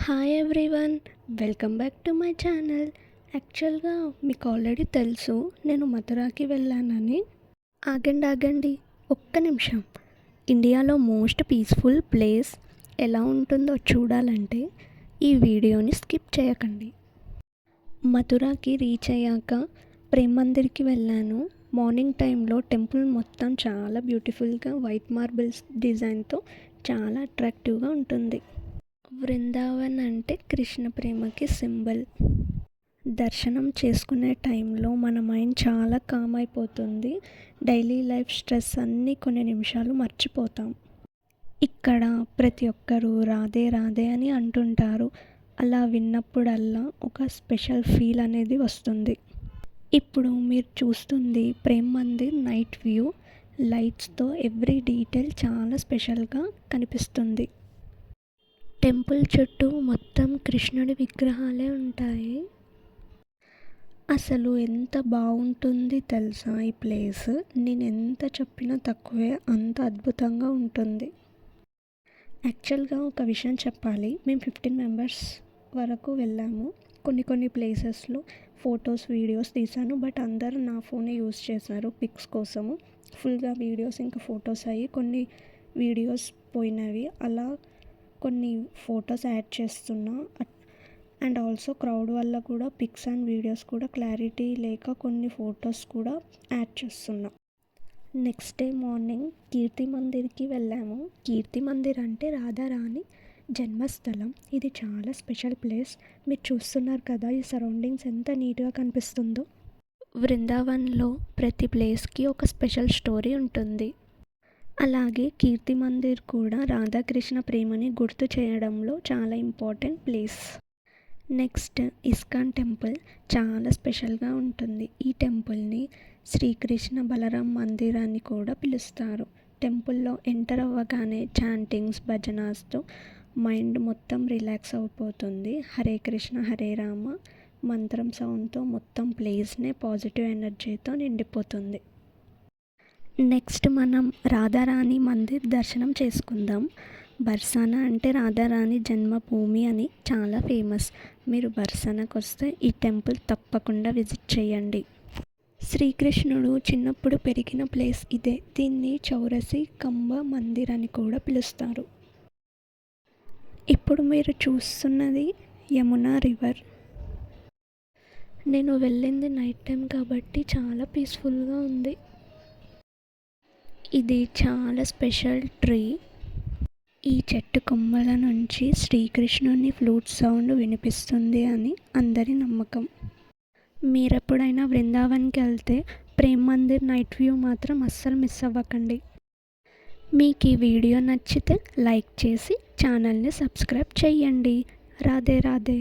Hi everyone, welcome back to my channel. యాక్చువల్గా మీకు already తెలుసు నేను మథురాకి వెళ్ళానని. ఆగండి ఒక్క నిమిషం. ఇండియాలో మోస్ట్ పీస్ఫుల్ ప్లేస్ ఎలా ఉంటుందో చూడాలంటే ఈ వీడియోని స్కిప్ చేయకండి. మథురాకి రీచ్ అయ్యాక ప్రేమ్ మందిర్కి వెళ్ళాను. మార్నింగ్ టైంలో టెంపుల్ మొత్తం చాలా బ్యూటిఫుల్గా వైట్ మార్బుల్స్ డిజైన్తో చాలా అట్రాక్టివ్గా ఉంటుంది. వృందావన్ అంటే కృష్ణ ప్రేమకి సింబల్. దర్శనం చేసుకునే టైంలో మన మైండ్ చాలా కామ్ అయిపోతుంది. డైలీ లైఫ్ స్ట్రెస్ అన్నీ కొన్ని నిమిషాలు మర్చిపోతాం. ఇక్కడ ప్రతి ఒక్కరూ రాధే రాధే అని అంటుంటారు. అలా విన్నప్పుడల్లా ఒక స్పెషల్ ఫీల్ అనేది వస్తుంది. ఇప్పుడు మీరు చూస్తుంది ప్రేమ్ మందిర్ నైట్ వ్యూ. లైట్స్తో ఎవ్రీ డీటెయిల్ చాలా స్పెషల్గా కనిపిస్తుంది. టెంపుల్ చుట్టూ మొత్తం కృష్ణుడి విగ్రహాలే ఉంటాయి. అసలు ఎంత బాగుంటుంది తెలుసా ఈ ప్లేస్. నేను ఎంత చెప్పినా తక్కువే, అంత అద్భుతంగా ఉంటుంది. యాక్చువల్గా ఒక విషయం చెప్పాలి, మేము 15 మెంబర్స్ వరకు వెళ్ళాము. కొన్ని ప్లేసెస్లో ఫొటోస్ వీడియోస్ తీశాను, బట్ అందరూ నా ఫోనే యూస్ చేశారు పిక్స్ కోసము. ఫుల్గా వీడియోస్ ఇంకా ఫొటోస్ అయ్యి కొన్ని వీడియోస్ పోయినవి. అలా కొన్ని ఫొటోస్ యాడ్ చేస్తున్నా. అండ్ ఆల్సో క్రౌడ్ వల్ల కూడా పిక్స్ అండ్ వీడియోస్ కూడా క్లారిటీ లేక కొన్ని ఫొటోస్ కూడా యాడ్ చేస్తున్నా. నెక్స్ట్ డే మార్నింగ్ కీర్తి మందిర్కి వెళ్ళాము. కీర్తి మందిర్ అంటే రాధారాణి జన్మస్థలం. ఇది చాలా స్పెషల్ ప్లేస్. మీరు చూస్తున్నారు కదా ఈ సరౌండింగ్స్ ఎంత నీట్గా కనిపిస్తుందో. వృందావన్లో ప్రతి ప్లేస్కి ఒక స్పెషల్ స్టోరీ ఉంటుంది. అలాగే కీర్తి మందిర్ కూడా రాధాకృష్ణ ప్రేమని గుర్తు చేయడంలో చాలా important place. Next ISKCON temple చాలా స్పెషల్గా ఉంటుంది. ఈ టెంపుల్ని శ్రీకృష్ణ బలరాం మందిర్ అని కూడా పిలుస్తారు. టెంపుల్లో ఎంటర్ అవ్వగానే చాంటింగ్స్ భజనాస్తో మైండ్ మొత్తం రిలాక్స్ అయిపోతుంది. హరే కృష్ణ హరే రామ మంత్రం సౌండ్తో మొత్తం ప్లేస్నే పాజిటివ్ ఎనర్జీతో నిండిపోతుంది. నెక్స్ట్ మనం రాధారాణి మందిర్ దర్శనం చేసుకుందాం. బర్సానా అంటే రాధారాణి జన్మభూమి అని చాలా ఫేమస్. మీరు బర్సానాకు వస్తే ఈ టెంపుల్ తప్పకుండా విజిట్ చేయండి. శ్రీకృష్ణుడు చిన్నప్పుడు పెరిగిన ప్లేస్ ఇదే. దీన్ని చౌరసి కంబ మందిర్ అని కూడా పిలుస్తారు. ఇప్పుడు మీరు చూస్తున్నది యమునా రివర్. నేను వెళ్ళింది నైట్ టైం కాబట్టి చాలా పీస్ఫుల్గా ఉంది. ఇది చాలా స్పెషల్ ట్రీ. ఈ చెట్టు కొమ్మల నుంచి శ్రీకృష్ణుని ఫ్లూట్ సౌండ్ వినిపిస్తుంది అని అందరి నమ్మకం. మీరెప్పుడైనా బృందావన్కి వెళ్తే ప్రేమ్ మందిర్ నైట్ వ్యూ మాత్రం అస్సలు మిస్ అవ్వకండి. మీకు ఈ వీడియో నచ్చితే లైక్ చేసి ఛానల్ని సబ్స్క్రైబ్ చేయండి. రాధే రాధే.